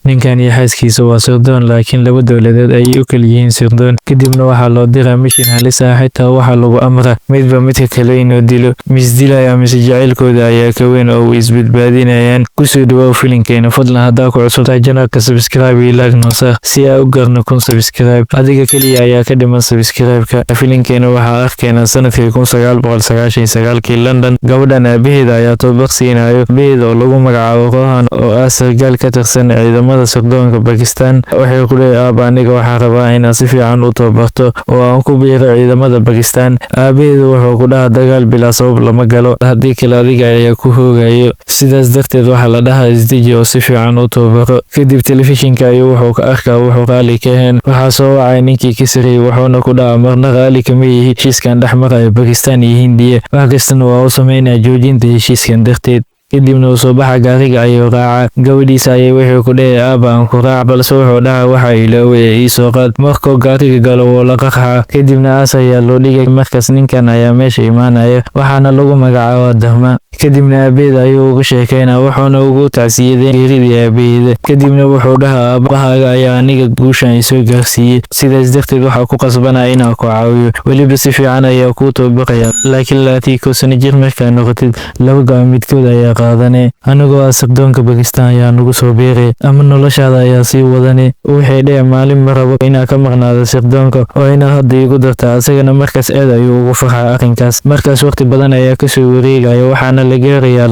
ninkan iyo xaaskiisa waa sirdoon laakiin laba dowladeed ayay u kala yihiin sirdoon. Kadibna waxaa loo diraa mishin halis ah, xitaa waxaa lagu amraa midba midka kale inuu dilo. Misdilaya mise jacaylkooda ayaa ka weyn oo way isbadbaadinayaan. Kusoo dhawaw filinkeena, fadlan haddaa ku cusubtahay janaalka subscribe iyo like noo saar si aa u garno 1000 subscribe. Adiga kaliya ayaa ka dhiman subscribe-ka. Filinkeena waxaa arkeena sanadkii 1999 London. Gabadhan aabaheeda ayaa toobaq siinayo, aabaheeda oo lagu magacaabo Rohan oo ah sargaal ka tirsan ciidamada sirdoonka Pakistan. Waxay ku leeyahay aaba, aniga waxaan rabaa inaad si fiican u tababarto oo aan ku biiro ciidamada Pakistan. Aabaheedu wuxuu ku dhahaa dagaal bilaa sabab lama galo, haddii kale adiga ayaa ku hoogayo. Sidaas darteed waxaa la dhahaa isdeji oo si fiican u tababaro. Kadib telefishinka ayuu wuxuu ka arkaa wuxuu qaali ka heen. Waxaa soo wacay ninkii ka sarreeyay wuxuuna ku dhahaa marna qaali kama yihi heshiiskan dhex maraya Pakistan iyo Hindiya. Wax kastana waa u sameynaya joojinta heshiiskan darteed. kadibna uu soo baxa gaariga ayuu raaca. Gabadhiisa ayay wuxuu ku dhahay aaba aan ku raac, balse wuxuu dhahay waxa ilaaway ii soo qaad. Markuu gaariga galo wuu la qaxaa, kadibna aas ayaa loo dhigay. Markaas ninkan ayaa meesha imaanaya, waxaana lagu magacaabaa Dharma. kadibna aabaheeda ayuu uga sheekeynaa, wuxuuna ugu tacsiyaday geeridii aabaheeda. kadibna wuxuu dhahaa aabahaaga ayaa aniga guushan isoo gaarsiiyey, sidaas darteed waxaa ku qasbanaya inaan ku caawiyo, weliba si fiican ayaa kuu toobaqaya. laakiin 30 sano jir markaa noqotid, laba go'aan midkood ayaa qaadane. anigoo ah sirdoonka Pakistan ayaa nagu soo beeray, ama noloshaada ayaa sii wadane. waxay dhaheen maalin ma rabo inaan ka maqnaado sirdoonka oo inaa hadda igu dartaa. asagana markaas aad ayuu ugu farxaa arrinkaas. markaas waqti badan ayaa kasoo wareegaya, waxaana la gaarayaa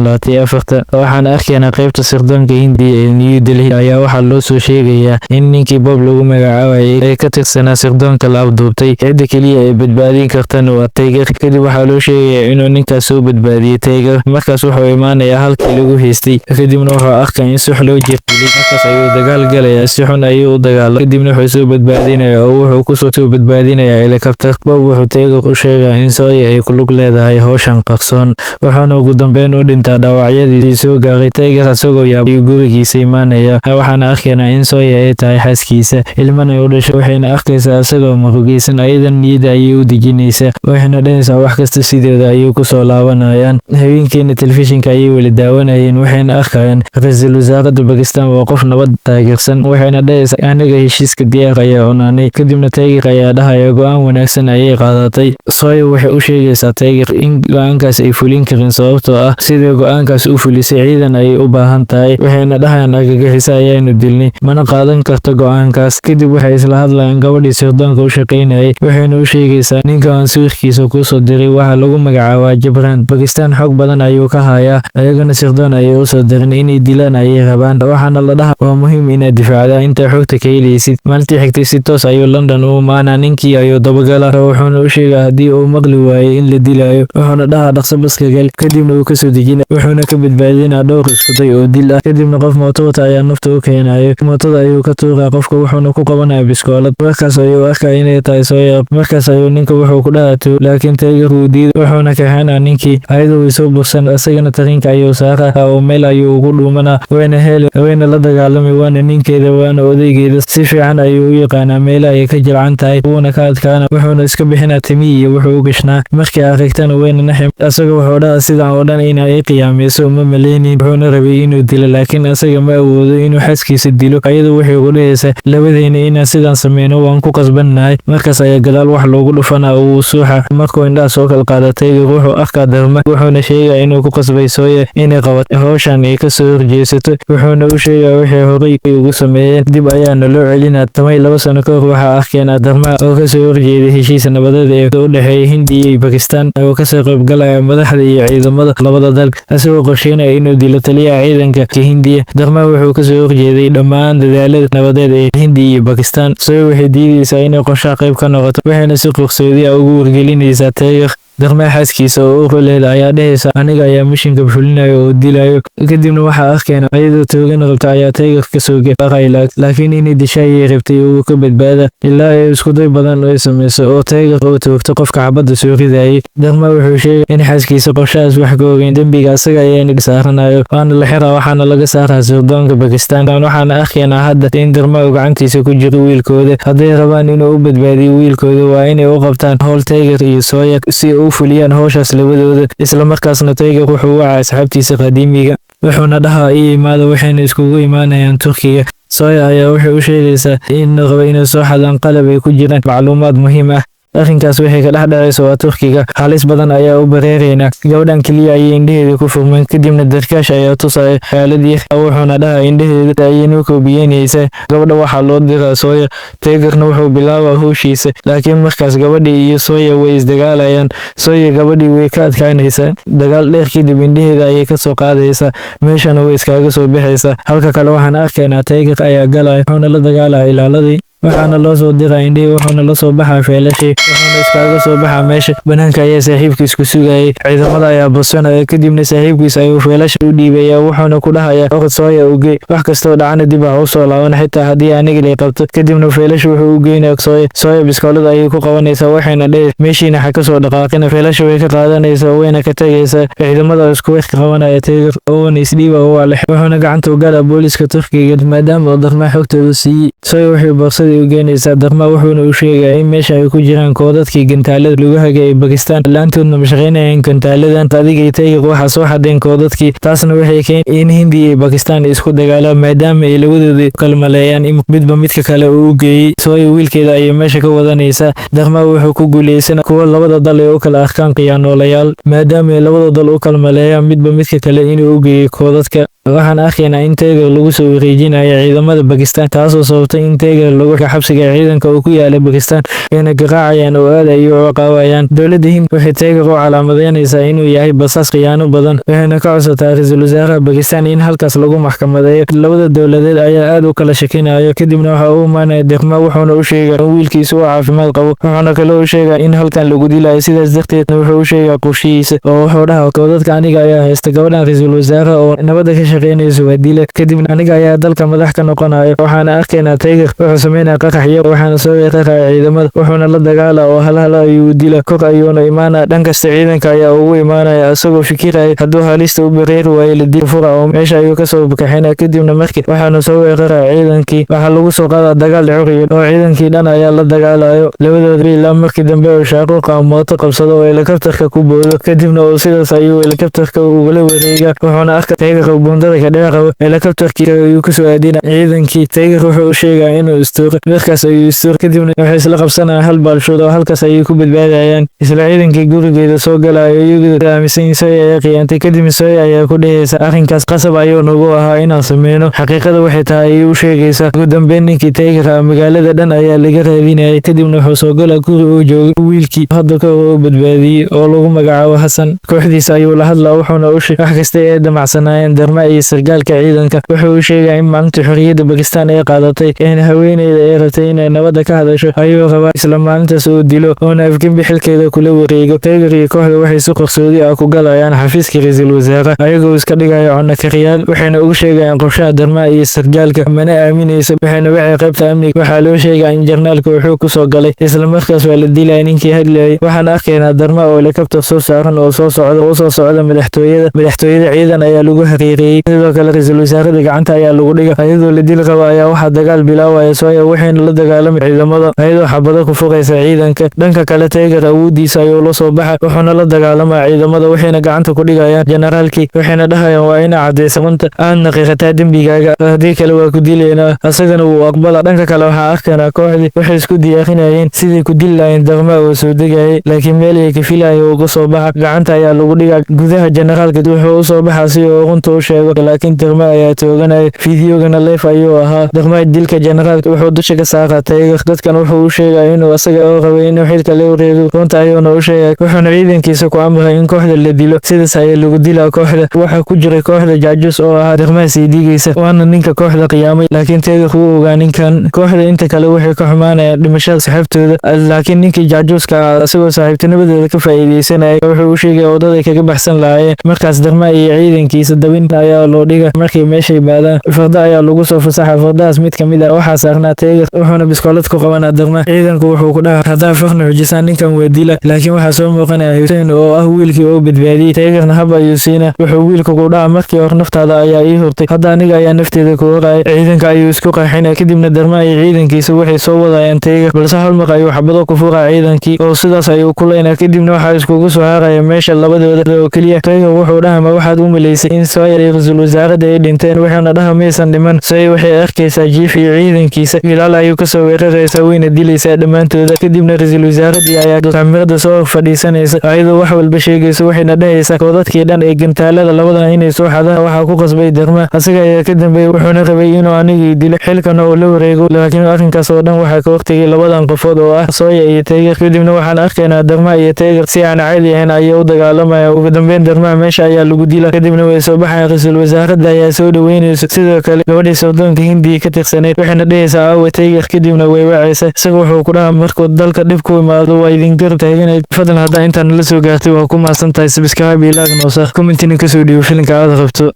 2024. waxaana arkaynaa qaybta sirdoonka Hindiya ee New Delhi ayaa waxaa loo soo sheegayaa in ninkii Bob lagu magacaabayay ee ka tirsanaa sirdoonka la afduubtay. cidda keliya ee badbaadin kartana waa Tiger. kadib waxaa loo sheegayaa inuu ninkaas soo badbaadiyay Tiger. markaas wuxuu imaanayaa halkii lagu haystay, kadibna wuxuu arkaa in sux loo jirtilay. markaas ayuu dagaal galayaa, si xun ayuu u dagaalay. kadibna wuxuu soo badbaadinayaa oo wuxuu kusoo soo badbaadinayaa helicopter. Bob wuxuu Tiger u sheegaa in Sawyer ay ku lug leedahay hawshan qarsoon, wuxuuna ugu dambeyn u dhintaa dhaawacyadii soo gaaray. Tiger asagoo yaabay gurigiisa imaanaya, waxaana arkaynaa in Sawyer ay tahay xaaskiisa, ilmana u dhashay. waxayna arkaysaa asagoo murugaysan, ayadan niyada ayay u dejinaysaa, waxayna dhanaysaa wax kasta sideeda ayay ku soo laabanayaan. habeenkeena telefishinka ayay weli daawanayeen, waxayna arkayaan ra-iisul wasaaradda Pakistan waa qof nabad taageersan. waxayna dhahaysaa aniga heshiiska diyaar ayaa onaanay. kadibna Tiger ayaa dhahaya go'aan wanaagsan ayay qaadatay. Sawyer waxay u sheegaysaa Tiger in go'aankaas ay fulin karin, sababtoo ah sidii go'aankaas u fulisay ciidan ayay u baahan tahay. waxayna dhahayaan argagixisa ayaanu dilnay, mana qaadan karto go'aankaas. kadib waxay isla hadlayaan gabadhii sirdoonka u shaqaynayay, waxayna u sheegaysaa ninka aan sawirkiisa kusoo diray waxaa lagu magacaabaa Jabran. Pakistan xog badan ayuu ka hayaa, ayagana sirdoon ayay u soo dirin inay dilaan ayay rabaan. waxaana la dhahaa waa muhiim inaad difaacdaa intaa xogta ka helaysid. maalintii xigtay si toos ayuu London u imaanaa, ninkii ayuu dabagala, wuxuuna u sheegaa haddii uu maqli waayay in la dilayo, wuxuuna dhahaa dhaqso baska gal. kadibna uu kasoo dejina, wuxuuna ka badbaadinaa dhowr iskuday oo dil ah. kadibna qof mootowata ayaa nafta u keenayo, mootada ayuu ka tuuraa qofka, wuxuuna ku qabanaya biskoolad. markaas ayuu arkaa inay tahay Sawyer. markaas ayuu ninka wuxuu ku dhahaato, laakiin Tiger wuu diiday, wuxuuna kaxaynaa ninkii. ayadoo way soo bursan, asagana tariinka ayuu saaraa oo meel ayuu ugu dhuumanaa. wayna la dagaalamay, waana ninkeeda waana odaygeeda. si fiican ayuu u yaqaanaa meelaha ay ka jilcan tahay, wuuna ka adkaana, wuxuuna iska bixinaa timihi iyo wuxuu u gashnaa. markii aragtana wayna naxim, asaga wuxuu dhahaa sidan oo dhan ina ay qiyaameyso uma maleynin. wuxuuna rabay inuu dilo, laakiin asaga ma awoodo inuu xaaskiisa dilo. ayadu waxay ku dhahaysaa labadeyna inaan sidan sameyno waan ku qasbannahay. markaas ayaa gadaal wax loogu dhufanaa oo uu suuxa. markuu indhaha soo kala qaada Tiger wuxuu arkaa Dharma, wuxuuna sheegaa inuu ku qasbay Sawyer inay qabato hawshan ay kasoo horjeesato. wuxuuna u sheegaa waxay horay ugu sameeyeen. dib ayaana loo celinaa 12 sano kahor. waxaa arkaynaa Dharma oo kasoo horjeeday heshiis nabadeed ee u dhexeeya Hindiya iyo Pakistan, oo kasoo qaybgalaya madaxda iyo ciidamada labada dal, isagoo qorsheynaya inuu dilo taliyaha ciidanka Hindiya. Dharma wuxuu kasoo horjeeday dhammaan dadaalada nabadeed ee Hindiya iyo Pakistan. Sawyer waxay diidaysaa inay qorshaha qayb ka noqoto, waxayna si qarsoodi ah ugu wargelinaysaa Tiger. Dharma xaaskiisa oo u qoleeda ayaa dhahaysa aniga ayaa mishinka fulinayo oo dilayo. kadibna waxaa arkaynaa ayadoo toogan rabta ayaa Tiger kasoo gafaqay, laakiin inay disha ayay rabtay uu ka badbaada, ilaa ay iskuday badan ay sameyso oo Tiger oo toogto qofka xabadda soo ridayay. Dharma wuxuu sheegay in xaaskiisa qorshahaas wax ka ogeyn, dembiga asaga ayaana saaranayo, waana la xiraa, waxaana laga saaraa sirdoonka Pakistan. waxaana arkaynaa hadda in Dharma uu gacantiisa ku jiro wiilkooda. hadday rabaan inuu u badbaadiyo wiilkooda waa inay u qabtaan howl Tiger iyo Sawyer si fuliyaan hawshaas labadooda. isla markaasna Tiger wuxuu wacaa asxaabtiisa qadiimiga wuxuuna dhahaa ii imaada waxayna iskugu imaanayaan Turkiga. Sooya ayaa waxay u sheegaysaa in rabo inay soo xadaan qalab ay ku jiraan macluumaad muhiim ah. arrinkaas waxay ka dhex dhacayso waa Turkiga. Halis badan ayaa u bareerayna. Gabadhan kaliya ayay indhaheeda ku furmeen, kadibna darkaash ayaa tusaya xaaladii wuxuuna dhahaa indhaheeda ayaynu koobiyeynaysaa. Gabadha waxaa loo diraa Sooya. Tigerna wuxuu bilaabaa hawshiisa, laakiin markaas gabadhii iyo Sooya way isdagaalayaan. Sooya gabadhii way ka adkaanaysaa. Dagaal dheer kadib indhaheeda ayay ka soo qaadaysaa, meeshana way iskaga soo baxaysaa. Halka kale waxaan arkaynaa Tiger ayaa galaya, wuxuuna la dagaalaya ilaaladii. waxaana loo soo diraa indhihii, wuxuuna la soo baxaa feelashii, wuxuuna iskaga soo baxaa meesha. Banaanka ayaa saaxiibkiis ku sugayay, ciidamada ayaa badsanaya, kadibna saaxiibkiis ayuu feelasha u dhiibaya, wuxuuna ku dhahayaa orod Sooya u gey, wax kastoo dhacana dib ha u soo laaban xitaa haddii aniga lay qabto. Kadibna feelasha wuxuu u geynaya Sooya. Sooya biskoolada ayay ku qabanaysaa, waxayna dhehaysaa meeshiina ha ka soo dhaqaaqina. Feelasha way ka qaadanaysaa, wayna ka tagaysaa. Ciidamada isku wax qabanaya Tiger oo isdhiiba oo leh, wuxuuna gacanta u galaa booliska Turkiga maadaama uu darmaa xogtooda siiyey. Sooya wuxuu boorsadii u geynaysaa darmaa, wuxuuna u sheegayaa in meesha ay ku jiraan koodadkii gantaalada lagu hagay ee Bakistaan, laantoodna ma shaqaynayaan gantaaladan. Adigay Tiger waxaa soo xadeen koodadkii, taasna waxay keentay in Hindi iyo Bakistaan isku dagaalaan maadaama ay labadooda kala maleeyaan in midba midka kale uu u geeyey. Sooya wiilkeeda ayay meesha ka wadanaysaa. Darmaa wuxuu ku guuleysan kuwa labada dal ee u kala arkaan khiyaanoolayaal maadaama ay labada dal u kala maleeyaan midba midka kale inuu u geeyey koodadka. Waxaan arkaynaa in Tiger lagu soo wareejinayo ciidamada Bakistaan, taasoo sababtay in Tiger lagu xabsiga ciidanka uu ku yaalay Bakistaan ayna garaacayaan oo aad ay u ciqaabayaan. Dowladda Hind waxay Tiger u calaamadeynaysaa inuu yahay basaas khiyaano badan, waxayna ka codsataa ra'iisul wasaaraha Bakistaan in halkaas lagu maxkamadeeyo. Labada dowladeed ayaa aad u kala shakinayo, kadibna waxa uu imaanaya Darmaa, wuxuuna u sheegaa in wiilkiisu uu caafimaad qabo, wuxuuna kaloo u sheegaa in halkan lagu dilayo. Sidaas darteed wuxuu u sheegaa qorshihiisa oo wuxuu dhahaa koodadka aniga ayaa haysta, gabadhan ra'iisul wasaaraha oo nabadda ka shaqeynayso waa dila, kadibna aniga ayaa dalka madax ka noqonayo. Waxaana arkaynaa Tiger wuxuu sameynaya qaraxyo, waxaana soo weeraraya ciidamada, wuxuuna la dagaalaa oo hal ayuu dila. Kor ayuuna imaanaya, dhankasta ciidanka ayaa ugu imaanaya isagoo fikiraya hadduu halista u bareeri waayo la dil fura oo meesha ayuu ka soo bakaxinaya. kadibna markii waxaana soo weeraraya ciidankii, waxaa lagu soo qaadaa dagaal curiyo oo ciidankii dhan ayaa la dagaalayo labadooda ilaa markii dambe uu shaaquuqa mooto qabsado oo helikabtarka ku boodo, kadibna uu sidaas ayuu helikabtarka ugula wareega. wuxuuna arka Tiger buundada ka dheer qabo, helikabtarkii ayuu ku soo aadina ciidankii. Tiger wuxuu u sheegaa inuu istuuro, markaas ayuu istuur, kadibna waxay isla qabsanayaan hal baalshood oo halkaas ayay ku badbaadayaan. Isla ciidankii gurigeeda soo galayo iyagoo aaminsan in Sooya ay khiyaantay, kadibna Sooya ayaa ku dhehaysa arrinkaas qasab ayuu nagu ahaa inaan sameyno, xaqiiqada waxay tahay ayay u sheegaysaa. Ugu dambeyn ninkii Tiger magaalada dhan ayaa laga raadinayay, kadibna wuxuu soo galaa guri uu joogay wiilkii hadda ka hor u badbaadiyey oo lagu magacaabo Xasan. kooxdiisa ayuu la hadlaa, wuxuuna u sheegay wax kasta ee damacsanaayeen Darmaa iyo sargaalka ciidanka. wuxuu u sheegaa in maalintii xorriyadda Bakistaan ay qaadatay in haweeneyda ay rabtay inay nabadda ka hadasho ayuu rabaa isla maalintaas uu dilo oona afgembi xilkeeda kula wareego. Tiger iyo kooxda waxay si qarsoodi ah ku galayaan xafiiska ra'iisul wasaare ayagoo iska dhigaya cunno kariyaal, waxayna ugu sheegayaan qorshaha Darmaa iyo sargaalka, mana aaminayso, waxayna wacay qaybta amniga. waxaa loo sheegaa in jarnaalka wuxuu ku soo galay, isla markaas waa la dilaya ninkii hadlayay. waxaan arkaynaa Darmaa oo helikabtar soo saaran oo soo socda madaxtooyada ciidan ayaa lagu hareereeyey, sidoo kale ra'iisul wasaarada gacanta ayaa lagu dhiga. ayadoo la dil qaba ayaa waxaa dagaal bilaabaya Sooya, waxayna la dagaalamay ciidamada ayadoo xabado ku furaysa ciidanka. dhanka kale Tiger awoodiisa ayuu la soo baxa, wuxuuna la dagaalamaya ciidamada, waxayna gacanta ku dhigayaan generaalkii, waxayna dhahayaan waa ina cadaysa runta, aadna qiiqataa dembigaaga, haddii kale waa ku dilaynaa. asagana wuu aqbala. dhanka kale waxaa arkaynaa kooxdii waxay isku diyaarinayeen sidii ku dili lahayn Darmaa oo soo degayay, laakiin meel ay ka filayeen uga soo baxa, gacanta ayaa lagu dhigaa. gudaha generaalka wuxuu u soo baxaa si uu runta u sheego, laakiin Darmaa ayaa tooganaya. fiidiyogana leef ayuu ahaa. Darmaa dilka generaalka wuxuu dusha ka saaraa Tiger, dadkan wuxuu u sheegaa inuu asaga oo rabay inuu xilka la wareego, runta ayuuna u sheegay, wuxuuna ciidankiisa ku amray in kooxda la dilo. sidaas ayaa lagu dilaa kooxda. waxaa ku jiray kooxda jaajuus oo ahaa Darmaa siidigiisa, waana ninka kooxda qiyaamay, laakiin Tiger wuu ogaa ninkan. kooxda inta kale waxay ka xumaanayaan dhimashada saaxiibtooda, laakiin ninkii jaajuuska ah asagoo saaxiibtinimadooda ka faa'iideysanaya wuxuu u sheegay wadada kaga baxsan lahaayeen. markaas Darmaa iyo ciidankiisa dabin ayaa loo dhiga. markay meesha yimaadaan farda ayaa lagu soo fasaxa, fardahaas mid ka mid ah waxaa saarnaa Tiger, wuxuuna biskoolad ku qabanaa Darmaa. ciidanku wuxuu ku dhahaa haddaa farna xujisaan ninkan waa dila, laakiin waxaa soo muuqanaya Hussein oo ah wiilkii oo badbaadiyey. Tigerna hab ayuu siina, wuxuu wiilka ku dhahaa markii hore naftaada ayaa ii hurtay, hadda aniga ayaa nafteeda ku horaya. ciidanka ayuu isku qarxinaya, kadibna Darmaa iyo ciidankiisa waxay soo wadayaan Tiger, balse hal mar ayuu xabado ku furaa ciidankii oo sidaas ayuu ku leynaa. kadibna waxaa iskugu soo haraya meesha labadooda oo keliya. Tiger wuxuu dhahaa ma waxaad u malaysay in Sooya iyo ra'iisul ra'iisul wasaarada ay dhinteen waxaana dhaha maysan dhiman say waxay arkaysaa jiif iyo ciidankiisa ilaal ayuu kasoo weeraraysaa wayna dilaysaa dhammaantooda kadibna ra'iisul wasaaradii ayaa kaamirada soo fadhiisanaysa ayadoo wax walba sheegaysa waxayna dhahaysaa koodadkii dhan ee gantaalada labadan inay soo xadaan waxaa ku qasbay Darma asaga ayaa ka dambeeyay wuxuuna rabay inuu anigii dilo xilkan oo la wareego laakiin arrinkaas oo dhan waxaa ka hortagay labadan qofood oo ah Sooya iyo Tiger kadibna waxaan arkaynaa Darma iyo Tiger si aan caadi ahayn ay u dagaalamaya ugu dambeyn Darma meesha ayaa lagu dilaa kadibna way soo baxayaan ra'iisul wasaaradda ayaa soo dhaweynaysa sidoo kale gabadhii sirdoonka Hindiya ka tirsaneyd waxayna dhahaysaa aawa Tiger kadibna way wacaysaa isaga wuxuu ku dhahaa markuu dalka dhib ku imaado waa idin garab taaganay fadlan hadda intaan la soo gaartay waa ku maasantahay subscribe iyo like noo saar comment ka soo dhiibo filimka aad qabto